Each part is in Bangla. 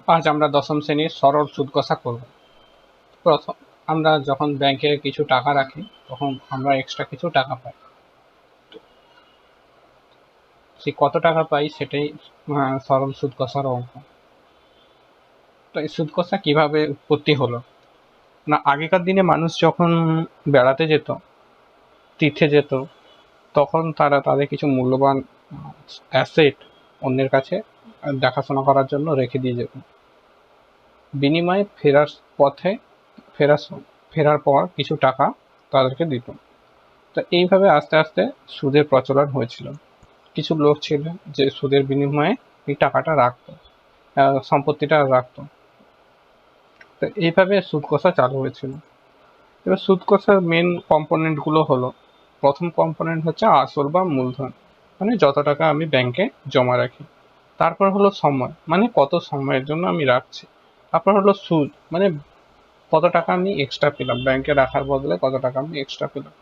আজ আমরা দশম শ্রেণীর সরল সুদ কষা করব। প্রথম আমরা যখন ব্যাংকে কিছু টাকা রাখি তখন আমরা এক্সট্রা কিছু টাকা পাই। সেই কত টাকা পাই সেটাই সরল সুদ কষার অঙ্ক। তো এই সুদ কষা কিভাবে উৎপত্তি হলো না, আগেকার দিনে মানুষ যখন বেড়াতে যেত, তীর্থে যেত, তখন তারা তাদের কিছু মূল্যবান অ্যাসেট অন্যের কাছে দেখাশোনা করার জন্য রেখে দিয়ে যেত। বিনিময়ে ফেরার পথে ফেরার ফেরার পর কিছু টাকা তাদেরকে দিত। তো এইভাবে আস্তে আস্তে সুদের প্রচলন হয়েছিল। কিছু লোক ছিল যে সুদের বিনিময়ে এই টাকাটা রাখতো, সম্পত্তিটা রাখতো। তো এইভাবে সুদ কষা চালু হয়েছিল। এবার সুদ কষার মেন কম্পোনেন্টগুলো হলো, প্রথম কম্পোনেন্ট হচ্ছে আসল বা মূলধন, মানে যত টাকা আমি ব্যাংকে জমা রাখি। তারপর হলো সময়, মানে কত সময়ের জন্য আমি রাখছি। তারপর হলো সুদ, মানে কত টাকা আমি এক্সট্রা পেলাম, ব্যাংকে রাখার বদলে কত টাকা আমি এক্সট্রা পেলাম।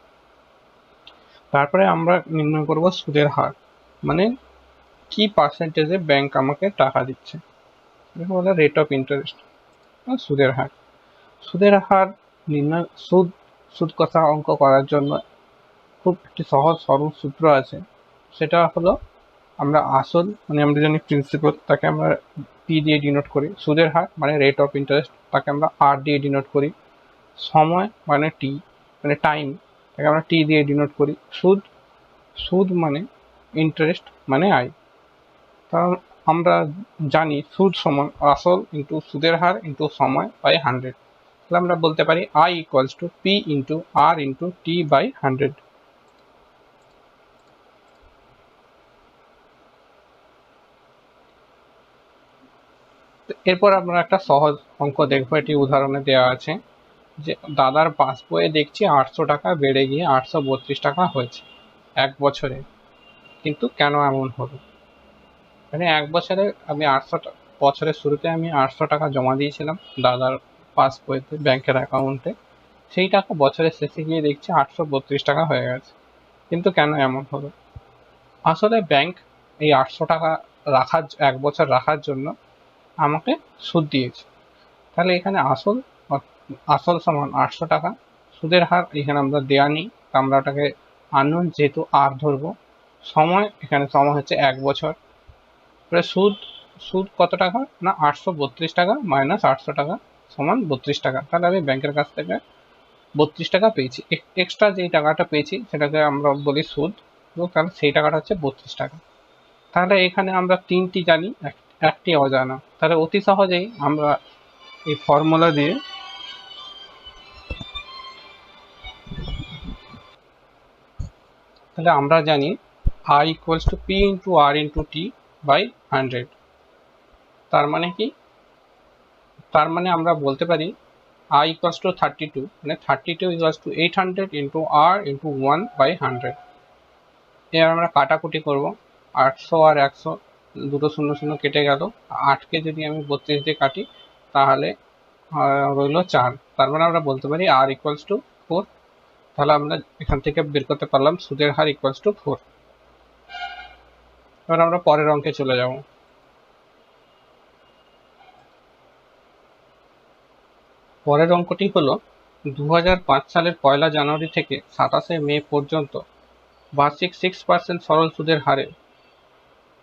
তারপরে আমরা নির্ণয় করব সুদের হার, মানে কি পার্সেন্টেজে ব্যাংক আমাকে টাকা দিচ্ছে, এটাকে বলে রেট অফ ইন্টারেস্ট, সুদের হার। সুদের হার নির্ণয়, সুদ কষা অঙ্ক করার জন্য খুব একটি সহজ সরল সূত্র আছে। সেটা হলো, আমরা আসল মানে আমরা জানি প্রিন্সিপাল, তাকে আমরা পি দিয়ে ডিনোট করি। সুদের হার মানে রেট অফ ইন্টারেস্ট, তাকে আমরা আর দিয়ে ডিনোট করি। সময় মানে টি, মানে টাইম, তাকে আমরা টি দিয়ে ডিনোট করি। সুদ মানে ইন্টারেস্ট মানে আই। কারণ আমরা জানি সুদ সমান আসল ইন্টু সুদের হার ইন্টু সময় বাই 100। তাহলে আমরা বলতে পারি I equals to P into R into T by 100। এরপর আমরা একটা সহজ অঙ্ক দেখবো, এটি উদাহরণে দেওয়া আছে যে দাদার পাসবইয়ে দেখছি 800 টাকা বেড়ে গিয়ে 832 টাকা হয়েছে 1 বছরে, কিন্তু কেন এমন হলো? মানে 1 বছরে আমি বছরের শুরুতে আমি 800 টাকা জমা দিয়েছিলাম দাদার পাসবইতে, ব্যাংকের অ্যাকাউন্টে। সেই টাকা বছরের শেষে গিয়ে দেখছি 832 টাকা হয়ে গেছে, কিন্তু কেন এমন হলো? আসলে ব্যাংক এই 800 টাকা রাখার 1 বছর রাখার জন্য আমাকে সুদ দিয়েছে। তাহলে এখানে আসল সমান 800 টাকা, সুদের হার এখানে আমরা দেয়া নেই, আমরা ওটাকে আননোন যেহেতু আর ধরবো। সময়, এখানে সময় হচ্ছে 1 বছর। সুদ, সুদ কত টাকা না 832 টাকা মাইনাস 800 টাকা সমান 32 টাকা। তাহলে আমি ব্যাংকের কাছ থেকে 32 টাকা পেয়েছি। এক্সট্রা যেই টাকাটা পেয়েছি সেটাকে আমরা বলি সুদ, এবং তাহলে সেই টাকাটা হচ্ছে 32 টাকা। তাহলে এখানে আমরা তিনটি জানি, একটি অজানা। তাহলে অতি সহজেই আমরা এই ফর্মুলা দিয়ে, তাহলে আমরা জানি I equals to P into R into T by 100। তার মানে কি? তার মানে আমরা বলতে পারি I ইকুয়ালস টু 32, মানে 32 equals to 800 into R into 1/100। এবার আমরা কাটাকুটি করব, 800 আর 100, দুটো শূন্য শূন্য কেটে গেল। 8কে যদি আমি 32 দিয়ে কাটি তাহলে রইল 4। তার মানে আমরা বলতে পারি আর ইকুয়ালস টু 4। তাহলে আমরা এখান থেকে বের করতে পারলাম সুদের হার ইকুয়ালস টু 4। এবার আমরা পরের অঙ্কে চলে যাব। পরের অঙ্কটি হলো 2005 সালের 1 জানুয়ারি থেকে 27 মে পর্যন্ত বার্ষিক 6% সরল সুদের হারে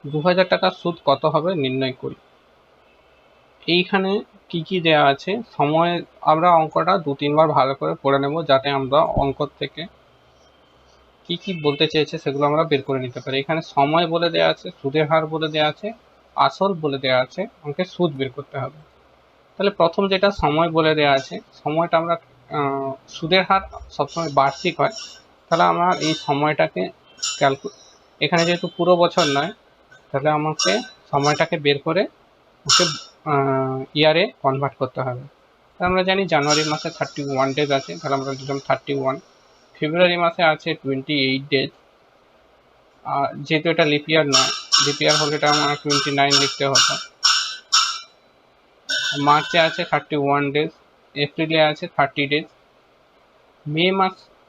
2000 টাকার সুদ কত হবে নির্ণয় করি। এইখানে কি কি দেয়া আছে, সময় আমরা অঙ্কটা 2-3 বার ভালো করে পড়ে নেব, যাতে আমরা অঙ্ক থেকে কি কি বলতে চেয়েছে সেগুলো আমরা বের করে নিতে পারি। এখানে সময় বলে দেয়া আছে, সুদের হার বলে দেয়া আছে, আসল বলে দেয়া আছে, আমাকে সুদ বের করতে হবে। তাহলে প্রথম যেটা সময় বলে দেয়া আছে, সময়টা আমরা সুদের হার সবসময় বার্ষিক হয়, তাহলে আমরা এই সময়টাকে এখানে যেহেতু পুরো বছর নয়, তাহলে আমাকে সময়টাকে বের করে ওকে ইয়ারে কনভার্ট করতে হবে। আমরা জানি জানুয়ারি মাসে 31 ডেজ আছে, তাহলে আমরা দিলাম 31। ফেব্রুয়ারি মাসে আছে 28 ডেজ, যেহেতু এটা লিপ ইয়ার নয়, লিপ ইয়ার হলে এটা আমার 29 লিখতে হতো। মার্চে আছে 31 ডেজ, এপ্রিলে আছে 30 ডেজ,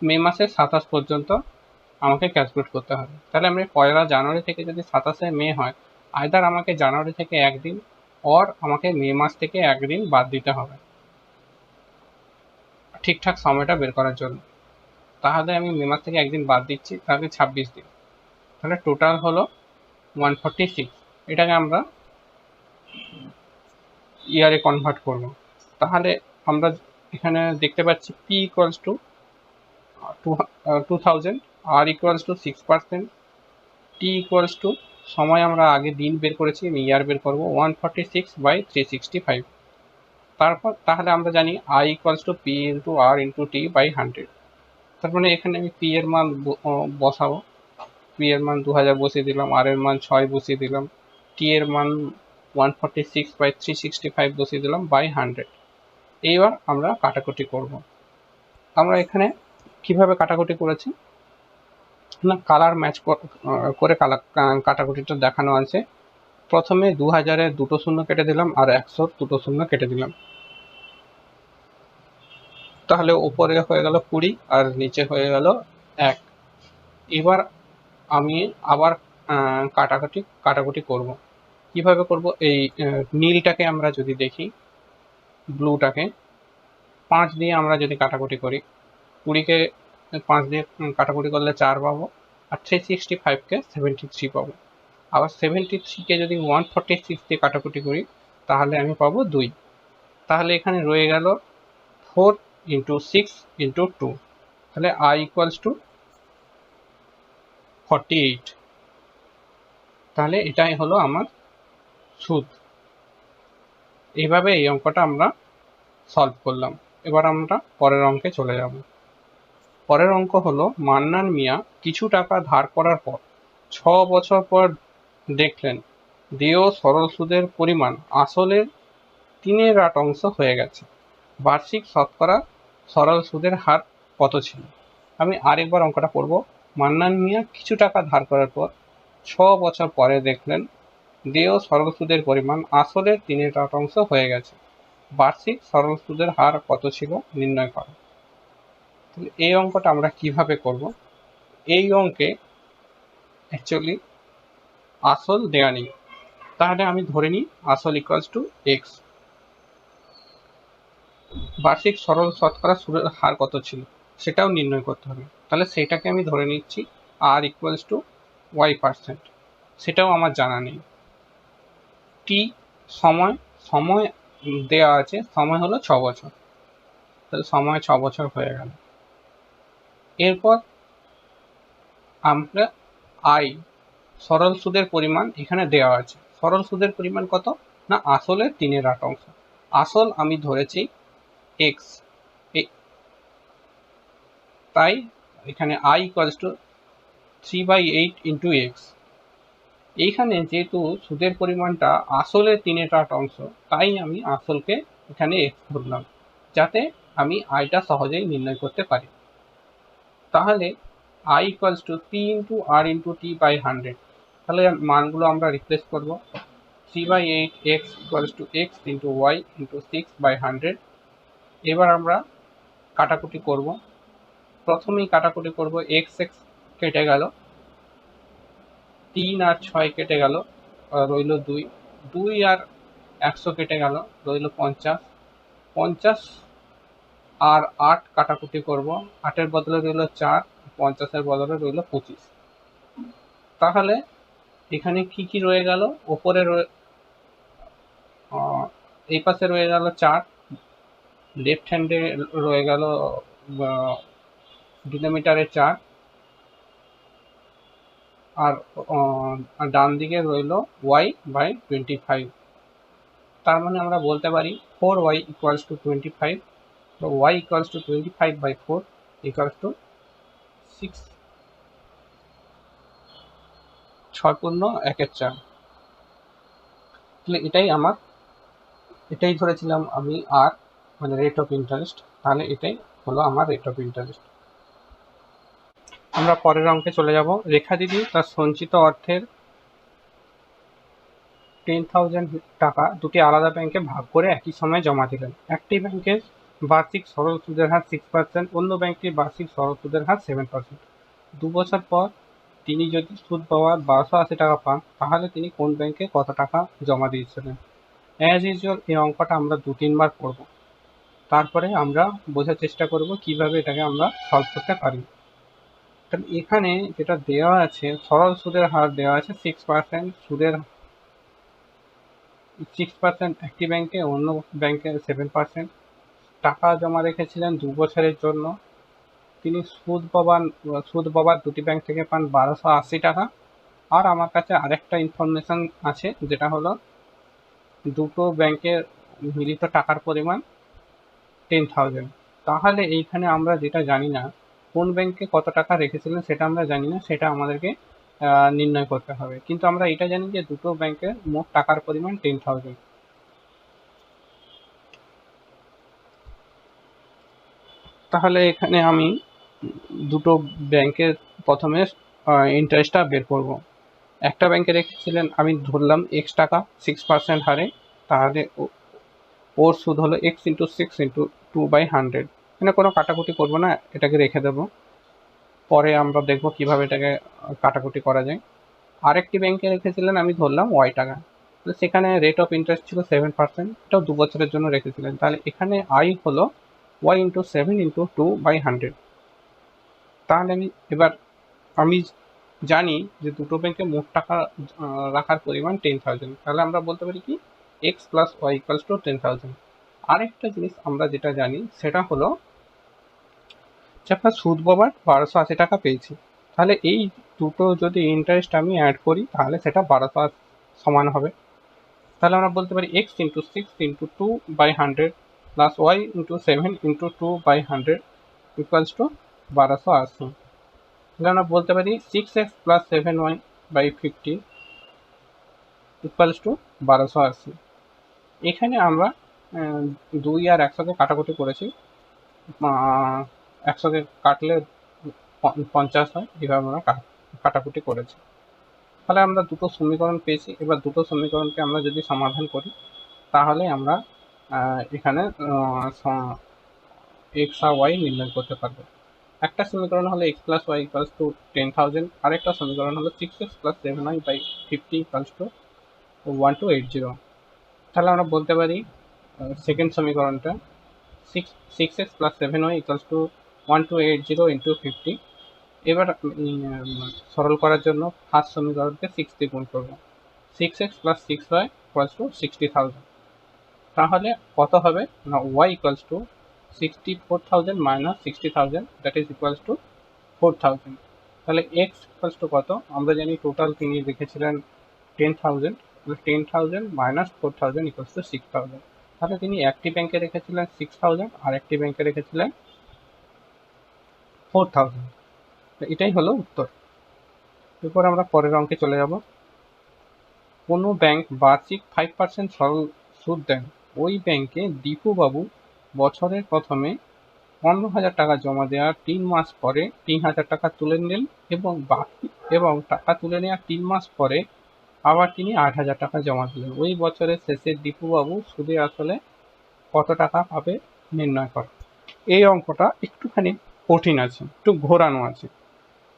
মে মাসে 27 পর্যন্ত আমাকে ক্যালকুলেট করতে হবে। তাহলে আমি 1 জানুয়ারি থেকে যদি 27 মে হয়, আইদার আমাকে জানুয়ারি থেকে একদিন আমাকে মে মাস থেকে একদিন বাদ দিতে হবে ঠিকঠাক সময়টা বের করার জন্য। তাহলে আমি মে মাস থেকে একদিন বাদ দিচ্ছি, তাহলে 26 দিন। তাহলে টোটাল হলো 146। এটাকে আমরা ইয়ারে কনভার্ট করব। তাহলে আমরা এখানে দেখতে পাচ্ছি P equals to 2000, R equals to 6%, T equals to সময় আমরা আগে দিন বের করেছি, আমি ইয়ার বের করবো 146/365। তারপর তাহলে আমরা জানি I equals to P into R into T by 100। তার মানে এখানে আমি পি এর মান বসাবো। পি এর মান 2000 বসিয়ে দিলাম, আর এর মান 6 বসিয়ে দিলাম, টি এর মান 146/365 বসিয়ে দিলাম বাই 100। এইবার আমরা কাটাকুটি করব। আমরা এখানে কিভাবে কাটাকুটি করেছি না, কালার ম্যাচ করে কাটাকুটিটা দেখানো আছে। প্রথমে 2000-এ দুটো শূন্য কেটে দিলাম, আর 100-র দুটো শূন্য কেটে দিলাম। তাহলে উপরে হয়ে গেল 20 আর নিচে হয়ে গেল 1। এবার আমি আবার কাটাকুটি করব। কিভাবে করব? এই নীলটাকে আমরা যদি দেখি, ব্লুটাকে 5 দিয়ে আমরা যদি কাটাকুটি করি, 20-কে 5 দিয়ে কাটাকুটি করলে 4 পাবো, আর 365-কে 73 পাবো। আবার 73-কে যদি 146 দিয়ে কাটাকুটি করি তাহলে আমি পাবো 2। তাহলে এখানে রয়ে গেল 4 ইন্টু 6 ইন্টু 2। তাহলে আই ইকুয়ালস টু 48। তাহলে এটাই হলো আমার সুদ। এইভাবে এই অঙ্কটা আমরা সলভ করলাম। এবার আমরা পরের অঙ্কে চলে যাব। পরের অঙ্ক হলো মান্নান মিয়া কিছু টাকা ধার করার পর 6 বছর পর দেখলেন দেয় সরল সুদের পরিমাণ আসলে 3/8 অংশ হয়ে গেছে। বার্ষিক শতকরা সরল সুদের হার কত ছিল? আমি আরেকবার অঙ্কটা পড়ব। মান্নান মিয়া কিছু টাকা ধার করার পর 6 বছর পরে দেখলেন দেয় সরল সুদের পরিমাণ আসলে 3/8 অংশ হয়ে গেছে। বার্ষিক সরল সুদের হার কত ছিল নির্ণয় করো। তাহলে এই অঙ্কটা আমরা কিভাবে করব? এই অঙ্কে অ্যাকচুয়ালি আসল দেয়া নেই, তাহলে আমি ধরে নিই আসল ইকুয়ালস টু এক্স। বার্ষিক সরল শতকরা সুদের হার কত ছিল সেটাও নির্ণয় করতে হবে। তাহলে সেটাকে আমি ধরে নিচ্ছি আর ইকুয়ালস টু y%, সেটাও আমার জানা নেই। টি সময় সময় দেওয়া আছে, সময় হলো 6 বছর, তাহলে সময় 6 বছর হয়ে গেল। এরপর আমরা আই সরল সুদের পরিমাণ এখানে দেওয়া আছে। সরল সুদের পরিমাণ কত না, আসলে 3/8 অংশ। আসল আমি ধরেছি এক্স, তাই এখানে I equals two 3/8 into x. এইখানে যেহেতু সুদের পরিমাণটা আসলে 3/8 অংশ, তাই আমি আসলকে এখানে এক্স ধরলাম, যাতে আমি আইটা সহজেই নির্ণয় করতে পারি। তাহলে I equals to P into R into T by 100। তাহলে মানগুলো আমরা রিপ্লেস করব। 3/8 X equals to X into Y into 6/100। এবার আমরা কাটাকুটি করব। প্রথমেই কাটাকুটি করব, এক্স এক্স কেটে গেল, 3 আর 6 কেটে গেল, রইল 2। 2 আর 100 কেটে গেল, রইল 50। 50 আর 8 কাটাকুটি করব, 8-এর বদলে রইল 4, 50-এর বদলে রইল 25। তাহলে এখানে কি কি রয়ে গেল? ওপরে এই পাশে রয়ে গেল 4, লেফট হ্যান্ডে রয়ে গেল ডিনোমিটারে 4, আর ডান দিকে রইল y/25। তার মানে আমরা বলতে পারি 4y ইকুয়ালস টু 25। তো y equals to 25/4 equals to 6। 6×1=4। তাহলে এটাই ধরেছিলাম আমি, আর মানে রেট অফ ইন্টারেস্ট। তাহলে এটাই হলো আমার রেট অফ ইন্টারেস্ট। আমরা পরের অঙ্কে চলে যাব। রেখা দিদি তার সঞ্চিত অর্থের 10,000 টাকা দুটি আলাদা ব্যাংকে ভাগ করে একই সময়ে জমা দিলেন। একটি ব্যাংকের বার্ষিক সরল সুদের হার 6%, অন্য ব্যাংকটির বার্ষিক সরল সুদের হার 7%। 2 বছর পর তিনি যদি সুদ পাওয়া 1280 টাকা পান, তাহলে তিনি কোন ব্যাংকে কত টাকা জমা দিয়েছিলেন? অ্যাজ ইউজুয়াল এই অঙ্কটা আমরা 2-3 বার করব, তারপরে আমরা বোঝার চেষ্টা করব কিভাবে এটাকে আমরা সলভ করতে পারি। তাহলে এখানে যেটা দেওয়া আছে, সরল সুদের হার দেওয়া আছে 6%, সুদের 6% একটি ব্যাংকে, অন্য ব্যাংকে 7%। টাকা জমা রেখেছিলেন 2 বছরের জন্য, তিনি সুদ পাবার দুটি ব্যাংক থেকে পান 1280 টাকা। আর আমার কাছে আরেকটা ইনফরমেশন আছে, যেটা হলো দুটো ব্যাংকের মিলিত টাকার পরিমাণ 10,000। তাহলে এইখানে আমরা যেটা জানি না, কোন ব্যাংকে কত টাকা রেখেছিলেন সেটা আমরা জানি না, সেটা আমাদেরকে নির্ণয় করতে হবে। কিন্তু আমরা এটা জানি যে দুটো ব্যাংকের মোট টাকার পরিমাণ 10,000। তাহলে এখানে আমি দুটো ব্যাংকের প্রথমে ইন্টারেস্টটা বের করব। একটা ব্যাংকে রেখেছিলেন, আমি ধরলাম এক্স টাকা 6% হারে, তাহলে ওর সুদ হলো এক্স ইন্টু 6 × 2/100। এখানে কোনো কাটাকুটি করবো না, এটাকে রেখে দেবো, পরে আমরা দেখবো কিভাবে এটাকে কাটাকুটি করা যায়। আরেকটি ব্যাংকে রেখেছিলেন, আমি ধরলাম ওয়াই টাকা, তো সেখানে রেট অফ ইন্টারেস্ট ছিল 7%, এটাও 2 বছরের জন্য রেখেছিলেন। তাহলে এখানে আই হলো ওয়াই ইন্টু 7 × 2/100। তাহলে আমি জানি যে দুটো ব্যাংকে মোট টাকা রাখার পরিমাণ 10,000। তাহলে আমরা বলতে পারি কি, X plus Y equals to 10,000। আরেকটা জিনিস আমরা যেটা জানি সেটা হলো যে আপনার সুদ পাবার 1280 টাকা পেয়েছি। তাহলে এই দুটো যদি ইন্টারেস্ট আমি অ্যাড করি তাহলে সেটা 1280 সমান হবে। তাহলে আমরা বলতে পারি X into 6 × 2/100 plus Y into 7 × 2/100 equals to 1280। তাহলে আমরা বলতে পারি 6x plus 7y/50 equals to 1280। এখানে আমরা 2 আর 100কে কাটাকুটি করেছি, 100কে কাটলে 50 হয়, এভাবে আমরা কাটাকুটি করেছি। তাহলে আমরা দুটো সমীকরণ পেয়েছি। এবার দুটো সমীকরণকে আমরা যদি সমাধান করি তাহলে আমরা এখানে এক্স আর ওয়াই নির্ণয় করতে পারবো। একটা সমীকরণ হলো X plus Y equals to 10,000, আরেকটা সমীকরণ হলো 6x plus 7y/50 equals to 1280। তাহলে আমরা বলতে পারি সেকেন্ড সমীকরণটা 6x plus 7y equals to 1280 into 50। এবার সরল করার জন্য ফার্স্ট সমীকরণকে 6 দিয়ে গুণ করবো। 6x plus 6y equals to 60,000। তাহলে কত হবে না, y equals to 64,000 minus 60,000, that is equals to 4,000। তাহলে x ইকুয়ালস টু কত, আমরা জানি টোটাল তিনি রেখেছিলেন 10,000, 10,000 মাইনাস 4,000 ইকুয়ালস টু 6,000। তাহলে তিনি একটি ব্যাংকে রেখেছিলেন 6,000 আর একটি ব্যাংকে রেখেছিলেন 4,000। এটাই হলো উত্তর। এরপর আমরা পরের অঙ্কে চলে যাব। কোনো ব্যাংক বার্ষিক 5% সরল সুদ দেন, ওই ব্যাংকে দীপু বাবু বছরের প্রথমে 15,000 টাকা জমা দেওয়ার 3 মাস পরে 3,000 টাকা তুলে নিলেন, এবং টাকা তুলে নেওয়ার 3 মাস পরে আবার তিনি 8,000 টাকা জমা দিলেন। ওই বছরের শেষে দীপু বাবু সুদে আসলে কত টাকা পাবে নির্ণয় করো। এই অঙ্কটা একটুখানি কঠিন আছে, একটু ঘোরানো আছে।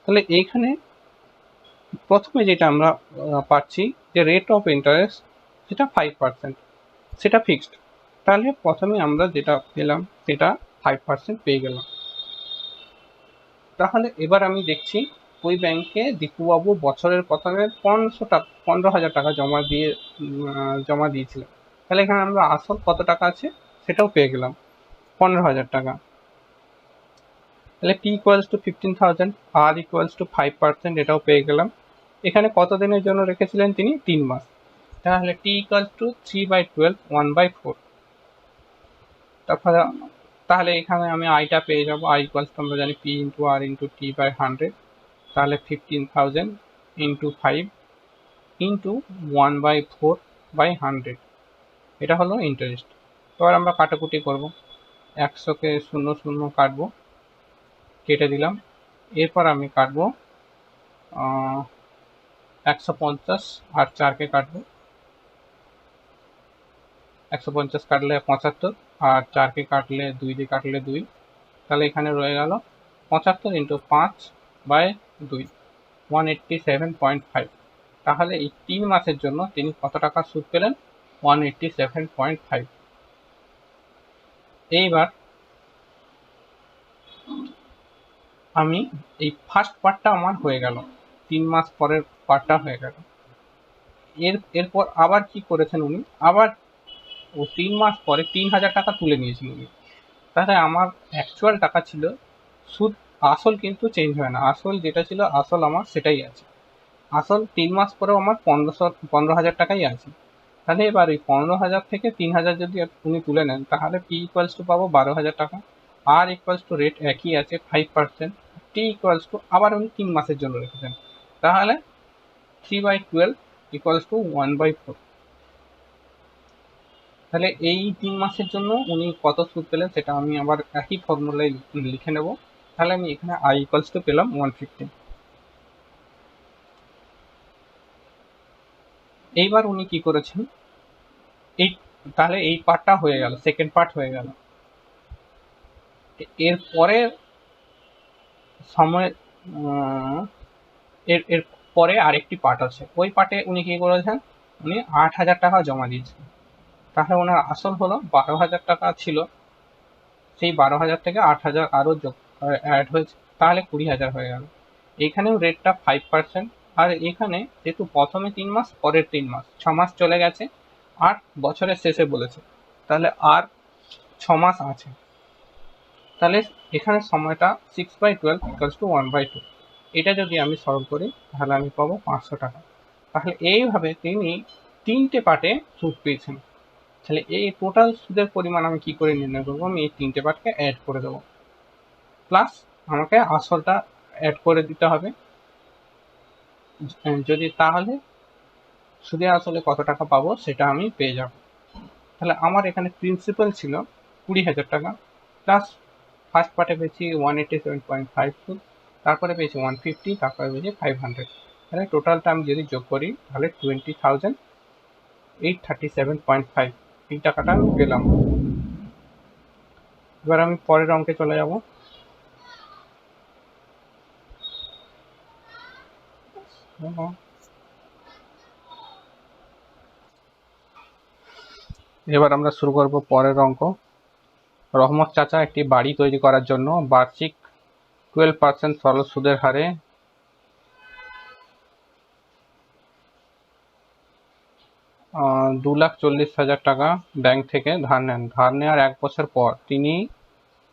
তাহলে এইখানে প্রথমে যেটা আমরা পাচ্ছি যে রেট অফ ইন্টারেস্ট সেটা 5%, সেটা ফিক্সড। তাহলে প্রথমে আমরা যেটা পেলাম সেটা 5% পেয়ে গেলাম। তাহলে এবার আমি দেখছি ওই ব্যাংকে দীপুবাবু বছরের প্রথমে 15,000 টাকা জমা দিয়েছিলেন। তাহলে এখানে আমরা আসল কত টাকা আছে সেটাও পেয়ে গেলাম, 15,000 টাকা। তাহলে p equals to 15,000, r equals to 5%, এটাও পেয়ে গেলাম। এখানে কত দিনের জন্য রেখেছিলেন তিনি, 3 মাস। তাহলে t ইকুয়ালস টু 3/12 1/4। তাহলে এখানে আমি আইটা পেয়ে যাবো, আই ইকুয়ালস টু আমরা জানি p into r into t/100। তাহলে 15,000 ইন্টু 5 ইন্টু 1/4/100, এটা হলো ইন্টারেস্ট। এবার আমরা কাটাকুটি করব, 100কে 0 0 কাটবো, কেটে দিলাম। এরপর আমি কাটবো 150 আর 4কে কাটবো, 150 কাটলে 75 আর 4কে কাটলে 2 দিয়ে কাটলে 2। তাহলে এখানে রয়ে গেল 75 ইন্টু 5/2, 187.5। তাহলে এই 3 মাসের জন্য তিনি কত টাকা সুদ পেলেন, 187.5। এইবার আমি এই ফার্স্ট পার্টটা আমার হয়ে গেল, 3 মাস পরের পার্টটা হয়ে গেল। এরপর আবার কি করেছেন উনি, আবার ও 3 মাস পরে 3,000 টাকা তুলে নিয়েছেন উনি। তাহলে আমার অ্যাকচুয়াল টাকা ছিল, সুদ আসল কিন্তু চেঞ্জ হয় না, আসল যেটা ছিল আসল আমার সেটাই আছে। আসল 3 মাস পরেও আমার 15,000 টাকাই আছে। তাহলে এবার ওই 15,000 থেকে 3,000 যদি উনি তুলে নেন, তাহলে পি ইকুয়ালস টু পাবো 12,000 টাকা। আর ইকুয়ালস টু রেট একই আছে 5%। টি ইকুয়ালস টু আবার উনি 3 মাসের জন্য রেখেছেন, তাহলে 3/12 ইকুয়ালস টু 1/4। তাহলে এই 3 মাসের জন্য উনি কত সুদ পেলেন সেটা আমি আবার একই ফর্মুলায় লিখে নেব। তাহলে আমি এখানে আই ইকুয়ালস টু পেলাম 150। এইবার উনি কি করেছেন, এই তাহলে এই পার্টটা হয়ে গেল, সেকেন্ড পার্ট হয়ে গেল। এর পরে সময় এর পরে আরেকটি পার্ট আছে, ওই পার্টে উনি কি করেছেন, উনি 8,000 টাকা জমা দিয়েছেন। তাহলে ওনার আসল হলো 12,000 টাকা ছিল, সেই 12,000 থেকে 8,000 আরো অ্যাড হয়েছে, তাহলে 20,000 হয়ে গেল। এখানেও রেটটা 5%। আর এখানে যেহেতু প্রথমে 3 মাস পরের 3 মাস, 6 মাস চলে গেছে, আর বছরের শেষে বলেছে, তাহলে আর 6 মাস আছে। তাহলে এখানে সময়টা 6/12 ইকুয়ালস টু 1/2। এটা যদি আমি সলভ করি তাহলে আমি পাবো 500 টাকা। তাহলে এইভাবে তিনি 3টে পার্টে সুদ পেয়েছেন। তাহলে এই টোটাল সুদের পরিমাণ আমি কি করে নির্ণয় করবো, আমি এই 3টে পার্টকে অ্যাড করে দেবো, প্লাস আমাকে আসলটা অ্যাড করে দিতে হবে। যদি তাহলে সুদে আসলে কত টাকা পাবো সেটা আমি পেয়ে যাব। তাহলে আমার এখানে প্রিন্সিপাল ছিল 20,000 টাকা, প্লাস ফার্স্ট পার্টে পেয়েছি 187.5 সুদ, তারপরে পেয়েছি 150, তারপরে পেয়েছি 500। তাহলে টোটালটা আমি যদি যোগ করি তাহলে 20,837.5 এই টাকাটা আমি পেলাম। এবার আমি পরের অঙ্কে চলে যাব। এবার আমরা শুরু করব পরের অঙ্ক। রহমত চাচা একটি বাড়ি তৈরি করার জন্য বার্ষিক 12% সরল সুদের হারে 2,40,000 টাকা ব্যাংক থেকে ধার নেন। ধার নেওয়ার 1 বছর পর তিনি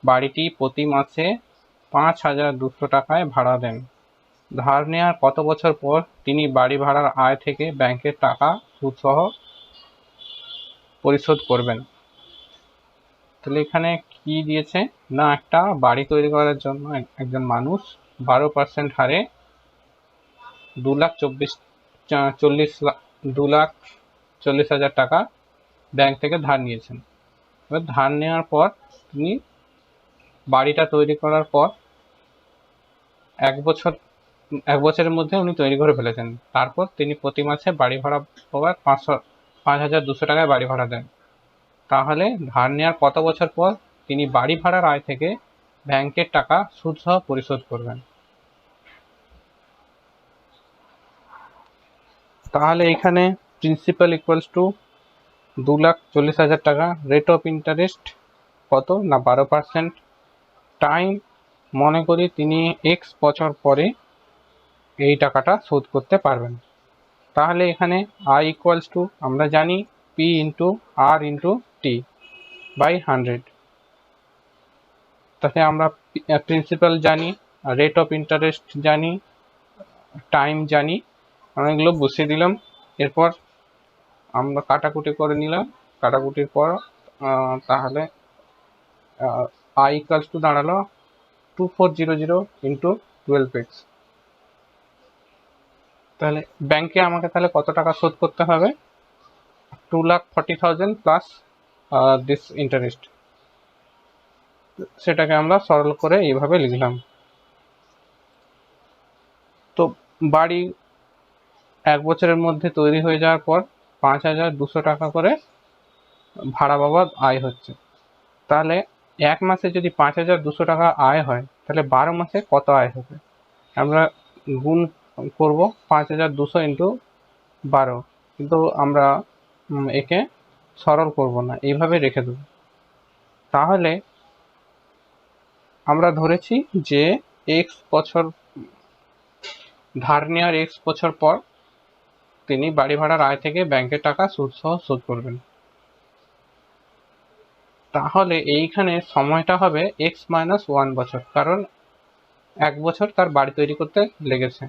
বাড়িটি প্রতি মাসে 5,200 টাকায় ভাড়া দেন। ধার নেওয়ার কত বছর পর তিনি বাড়ি ভাড়ার আয় থেকে ব্যাংকের টাকা সুদসহ পরিশোধ করবেন? তাহলে এখানে কি দিয়েছে না, একটা বাড়ি তৈরি করার জন্য একজন মানুষ 12% হারে 2,40,000 টাকা ব্যাংক থেকে ধার নিয়েছেন। এবার ধার নেওয়ার পর তিনি বাড়িটা তৈরি করার পর 1 বছরের মধ্যে উনি তৈরি করে ফেলেছেন। তারপর তিনি প্রতি মাসে বাড়ি ভাড়া পাওয়ার 5,200 টাকায় বাড়ি ভাড়া দেন। তাহলে ধার নেওয়ার কত বছর পর তিনি বাড়ি ভাড়ার আয় থেকে ব্যাংকের টাকা সুদসহ পরিশোধ করবেন? তাহলে এখানে প্রিন্সিপাল ইকুয়ালস টু 2,40,000 টাকা, রেট অফ ইন্টারেস্ট কত না 12%, টাইম মনে করি তিনি x বছর পরে এই টাকাটা শোধ করতে পারবেন। তাহলে এখানে I ইকুয়ালস টু আমরা জানি P into R into T by 100। তাহলে আমরা প্রিন্সিপাল জানি, রেট অফ ইন্টারেস্ট জানি, টাইম জানি, আমরা এগুলো বসিয়ে দিলাম। এরপর আমরা কাটাকুটি করে নিলাম, কাটাকুটির পর তাহলে I ইকুয়ালস টু দাঁড়ালো 2,400 ইন্টু 12x। তাহলে ব্যাংকে আমাকে তাহলে কত টাকা শোধ করতে হবে? 2,40,000 প্লাস দিস ইন্টারেস্ট। সেটাকে আমরা সরল করে এইভাবে লিখলাম। তো বাড়ি 1 বছরের মধ্যে তৈরি হয়ে যাওয়ার পর 5,200 টাকা করে ভাড়া বাবদ আয় হচ্ছে। তাহলে 1 মাসে যদি 5,200 টাকা আয় হয়, তাহলে 12 মাসে কত আয় হবে? আমরা গুণ করব 5,200 ইন্টু 12, কিন্তু আমরা একে সরল করব না, এইভাবে রেখে দেব। তাহলে আমরা ধরেছি যে এক্স বছর ধার নেওয়ার এক্স বছর পর তিনি বাড়ি ভাড়ার আয় থেকে ব্যাংকের টাকা সুদ সহ শোধ করবেন। তাহলে এইখানে সময়টা হবে এক্স মাইনাস 1 বছর, কারণ 1 বছর তার বাড়ি তৈরি করতে লেগেছে।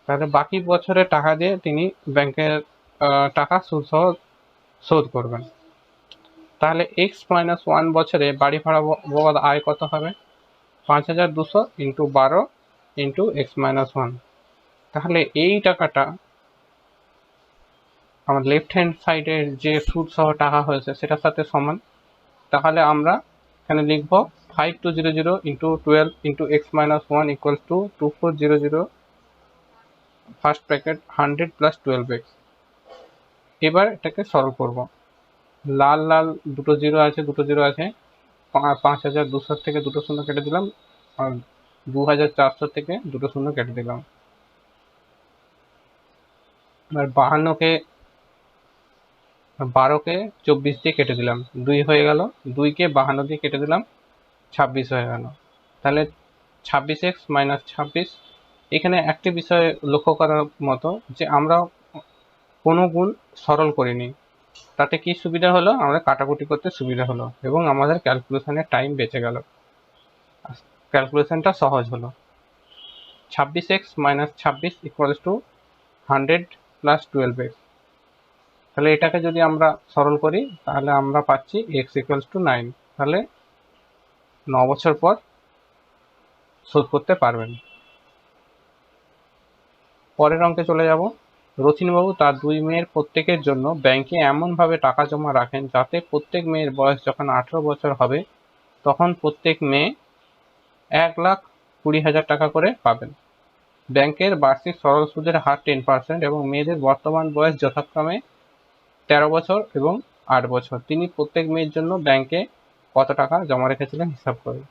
তাহলে বাকি বছরের টাকা দিয়ে তিনি ব্যাংকের টাকা সুদ সহ শোধ করবেন। তাহলে এক্স মাইনাস 1 বছরে বাড়ি ভাড়া বাবদ আয় কত হবে? 5200 ইন্টু 12 ইন্টু এক্স মাইনাস 1। তাহলে এই টাকাটা আমার লেফট হ্যান্ড সাইডের যে সুদ সহ টাকা হয়েছে সেটার সাথে সমান। তাহলে আমরা এখানে লিখব 5200 into 12 into x minus 1 equals to 2400 first bracket 100 plus 12x। এবার এটাকে সরল করব। লাল লাল দুটো জিরো আছে, 5200 থেকে দুটো শূন্য কেটে দিলাম, আর 2400 থেকে দুটো শূন্য কেটে দিলাম। আর 12কে 24 দিয়ে কেটে দিলাম, 2 হয়ে গেল। 2কে 52 দিয়ে কেটে দিলাম, 26 হয়ে গেল। তাহলে 26x মাইনাস 26। এখানে একটি বিষয় লক্ষ্য করার মতো যে আমরা কোনো গুণ সরল করিনি। তাতে কি সুবিধা হলো? আমরা কাটাকুটি করতে সুবিধা হলো এবং আমাদের ক্যালকুলেশনের টাইম বেঁচে গেল, ক্যালকুলেশনটা সহজ হলো। 26x minus 26 equals to 100 plus 12x। তাহলে এটাকে যদি আমরা সরল করি তাহলে আমরা পাচ্ছি x ইকুয়ালস টু 9। তাহলে 9 বছর পর শোধ করতে পারবেন। পরের অঙ্কে চলে যাব। রথিনবাবু তার 2 মেয়ের প্রত্যেকের জন্য ব্যাংকে এমনভাবে টাকা জমা রাখেন যাতে প্রত্যেক মেয়ের বয়স যখন 18 বছর হবে তখন প্রত্যেক মেয়ে 1,20,000 টাকা করে পাবেন। ব্যাংকের বার্ষিক সরল সুদের হার 10% এবং মেয়েদের বর্তমান বয়স যথাক্রমে 13 বছর এবং 8 বছর। তিনি প্রত্যেক মেয়ের জন্য ব্যাংকে কত টাকা জমা রেখেছিলেন হিসাব করে।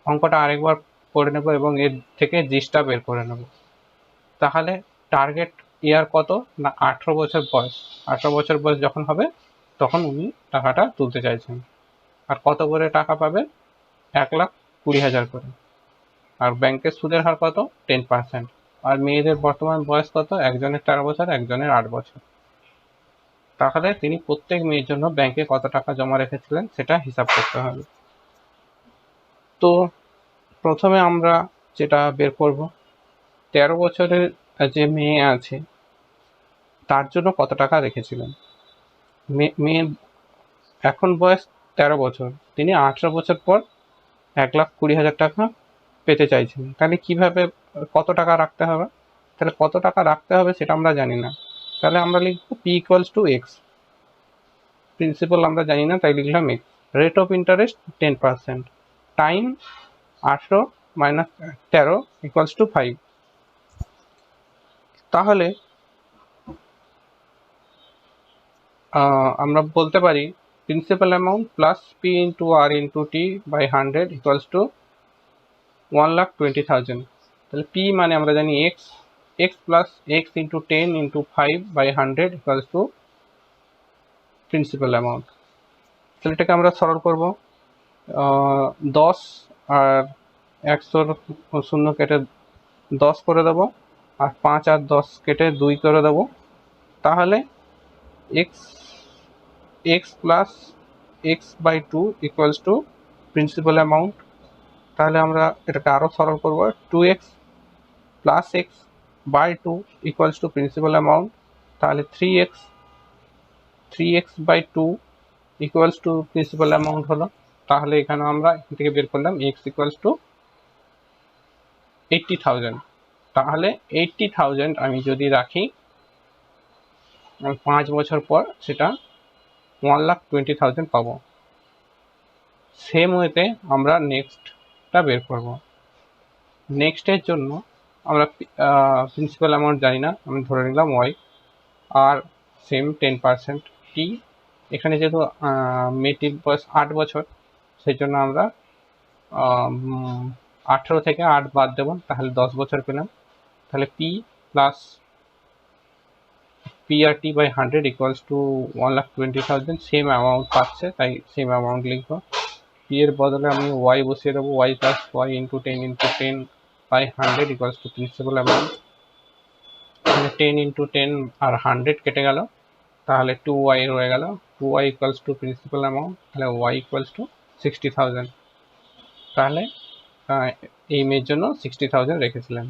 অঙ্কটা আরেকবার করে নেব এবং এর থেকে জিসটা বের করে নেব। তাহলে টার্গেট ইয়ার কত না 18 বছর বয়স। 18 বছর বয়স যখন হবে তখন উনি টাকাটা তুলতে চাইছেন। আর কত করে টাকা পাবে? 1,20,000 করে। আর ব্যাংকের সুদের হার কত? 10%। আর মেয়েদের বর্তমান বয়স কত? একজনের 13 বছর, একজনের 8 বছর। তাহলে তিনি প্রত্যেক মেয়ের জন্য ব্যাংকে কত টাকা জমা রেখেছিলেন সেটা হিসাব করতে হবে। তো প্রথমে আমরা যেটা বের করব, 13 বছরের যে মেয়ে আছে তার জন্য কত টাকা রেখেছিলেন। মেয়ের এখন বয়স 13 বছর, তিনি 18 বছর পর 1,20,000 টাকা পেতে চাইছেন। তাহলে কিভাবে কত টাকা রাখতে হবে? তাহলে কত টাকা রাখতে হবে সেটা আমরা জানি না। তাহলে আমরা লিখব P equals to X. Principal আমরা জানি না, তাই লিখলাম X. Rate of interest 10%, time 18 minus 13 equals to 5। তাহলে আমরা বলতে পারি principal amount plus P into R into T by 100 equals to 1,20,000। তাহলে পি মানে আমরা জানি X, x plus X into 10 into 5 by 100 equals to principal amount. তাহলে এটাকে আমরা সরল করব। 10 আর 100 শূন্য কেটে 10 করে দেবো, আর 5 আর 10 কেটে 2 করে দেবো। তাহলে x x plus x by 2 equals to principal amount. তাহলে আমরা এটাকে আরও সরল করবো। 2x plus x by 2 equals to principal amount. তাহলে 3x by 2 equals to principal amount হলো। তাহলে এখানে আমরা এখান থেকে বের করলাম x ইকুয়ালস টু 80,000। তাহলে 80,000 আমি যদি রাখি 5 বছর পর সেটা 1,20,000 পাবো। সেম ওয়েতে আমরা নেক্সটটা বের করব। নেক্সটের জন্য আমরা প্রিন্সিপাল অ্যামাউন্ট জানি না, আমি ধরে নিলাম y, আর সেম 10% টি। এখানে যেহেতু মেয়েটির বয়স 8 বছর সেই জন্য আমরা 18 থেকে 8 বাদ দেবো, তাহলে 10 বছর পেলাম। তাহলে P plus PRT by 100 equals to 1,20,000, same amount পাচ্ছে, তাই সেম অ্যামাউন্ট লিখবো। পি এর বদলে আমি ওয়াই বসিয়ে দেবো, y plus Y into 10 by 100 equals to principal amount. এখানে 10 ইন্টু 10 আর 100 কেটে গেল, তাহলে 2y রয়ে গেল। 2y equals to principal amount, তাহলে y ইকুয়ালস টু 60,000। তাহলে এই মেয়ের জন্য 60,000 রেখেছিলেন।